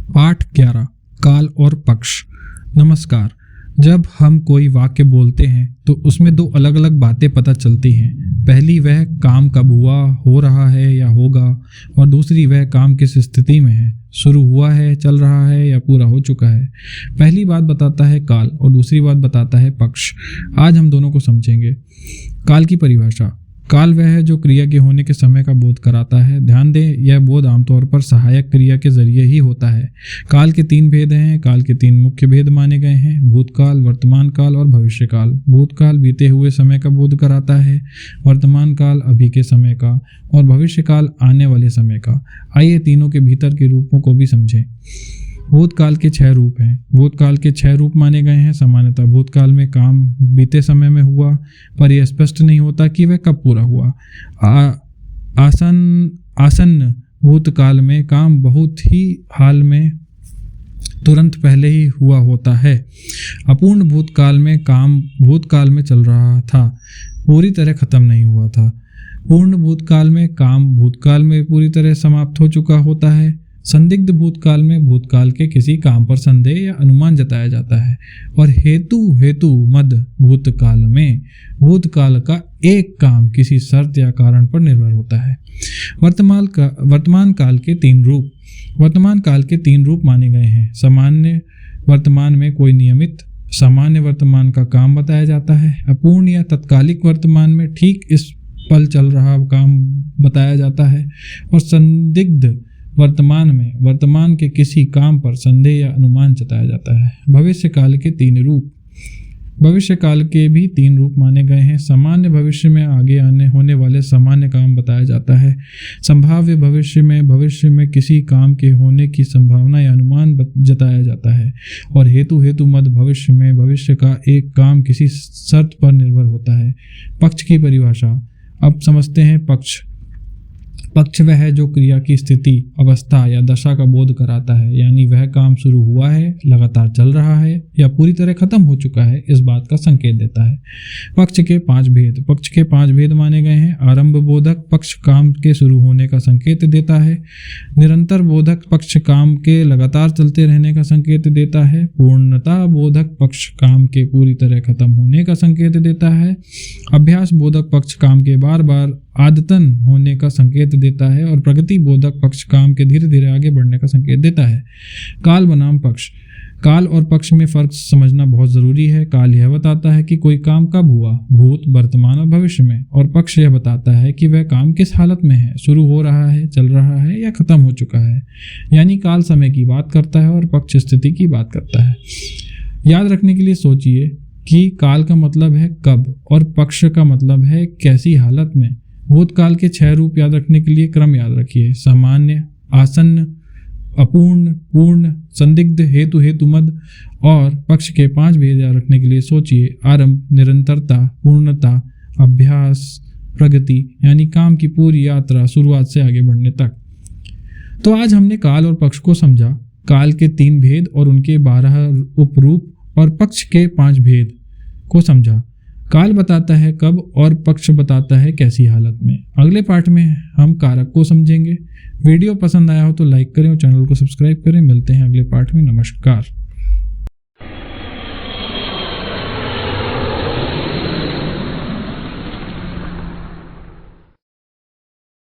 पाठ 11 काल और पक्ष। नमस्कार। जब हम कोई वाक्य बोलते हैं तो उसमें दो अलग अलग बातें पता चलती हैं। पहली वह काम कब हुआ, हो रहा है या होगा, और दूसरी वह काम किस स्थिति में है, शुरू हुआ है, चल रहा है या पूरा हो चुका है। पहली बात बताता है काल और दूसरी बात बताता है पक्ष। आज हम दोनों को समझेंगे। काल की परिभाषा। काल वह है जो क्रिया के होने के समय का बोध कराता है। ध्यान दें, यह बोध आमतौर पर सहायक क्रिया के जरिए ही होता है। काल के 3 भेद हैं। काल के 3 मुख्य भेद माने गए हैं: भूतकाल, वर्तमान काल और भविष्य काल। भूतकाल बीते हुए समय का बोध कराता है, वर्तमान काल अभी के समय का, और भविष्य काल आने वाले समय का। आइए तीनों के भीतर के रूपों को भी समझें। भूतकाल के 6 रूप हैं। भूतकाल के 6 रूप माने गए हैं। सामान्यतः भूतकाल में काम बीते समय में हुआ, पर यह स्पष्ट नहीं होता कि वह कब पूरा हुआ। आसन्न भूतकाल में काम बहुत ही हाल में तुरंत पहले ही हुआ होता है। अपूर्ण भूतकाल में काम भूतकाल में चल रहा था, पूरी तरह खत्म नहीं हुआ था। पूर्ण भूतकाल में काम भूतकाल में पूरी तरह समाप्त हो चुका होता है। संदिग्ध भूतकाल में भूतकाल के किसी काम पर संदेह या अनुमान जताया जाता है। और हेतु मद भूतकाल में भूतकाल का एक काम किसी शर्त या कारण पर निर्भर होता है। वर्तमान काल के 3 रूप। वर्तमान काल के 3 रूप माने गए हैं। सामान्य वर्तमान में कोई नियमित सामान्य वर्तमान का काम बताया जाता है। अपूर्ण या तत्कालिक वर्तमान में ठीक इस पल चल रहा काम बताया जाता है। और संदिग्ध वर्तमान में वर्तमान के किसी काम पर संदेह या अनुमान जताया जाता है। भविष्य काल के 3 रूप। भविष्य काल के भी 3 रूप माने गए हैं। सामान्य भविष्य में आगे आने होने वाले सामान्य काम बताया जाता है। संभाव्य भविष्य में किसी काम के होने की संभावना या अनुमान जताया जाता है। और हेतु मद भविष्य में भविष्य का एक काम किसी शर्त पर निर्भर होता है। पक्ष की परिभाषा। अब समझते हैं पक्ष। पक्ष वह है जो क्रिया की स्थिति, अवस्था या दशा का बोध कराता है, यानी वह काम शुरू हुआ है, लगातार चल रहा है या पूरी तरह खत्म हो चुका है, इस बात का संकेत देता है। पक्ष के 5 भेद। पक्ष के 5 भेद माने गए हैं। आरंभ बोधक पक्ष काम के शुरू होने का संकेत देता है। निरंतर बोधक पक्ष काम के लगातार चलते रहने का संकेत देता है। पूर्णता बोधक पक्ष काम के पूरी तरह खत्म होने का संकेत देता है। अभ्यास बोधक पक्ष काम के बार बार आदतन होने का संकेत देता है। और प्रगति बोधक पक्ष काम के धीरे धीरे आगे बढ़ने का संकेत देता है। काल बनाम पक्ष। काल और पक्ष में फर्क समझना बहुत जरूरी है। काल यह बताता है कि कोई काम कब हुआ, भूत, वर्तमान और भविष्य में, और पक्ष यह बताता है कि वह काम किस हालत में है, शुरू हो रहा है, चल रहा है या खत्म हो चुका है। यानी काल समय की बात करता है और पक्ष स्थिति की बात करता है। याद रखने के लिए सोचिए कि काल का मतलब है कब और पक्ष का मतलब है कैसी हालत में। भूतकाल के 6 रूप याद रखने के लिए क्रम याद रखिए: सामान्य, आसन्न, अपूर्ण, पूर्ण, संदिग्ध, हेतुमद। और पक्ष के 5 भेद याद रखने के लिए सोचिए: आरंभ, निरंतरता, पूर्णता, अभ्यास, प्रगति, यानी काम की पूरी यात्रा शुरुआत से आगे बढ़ने तक। तो आज हमने काल और पक्ष को समझा, काल के 3 भेद और उनके 12 उपरूप, और पक्ष के 5 भेद को समझा। काल बताता है कब और पक्ष बताता है कैसी हालत में। अगले पाठ में हम कारक को समझेंगे। वीडियो पसंद आया हो तो लाइक करें और चैनल को सब्सक्राइब करें। मिलते हैं अगले पाठ में। नमस्कार।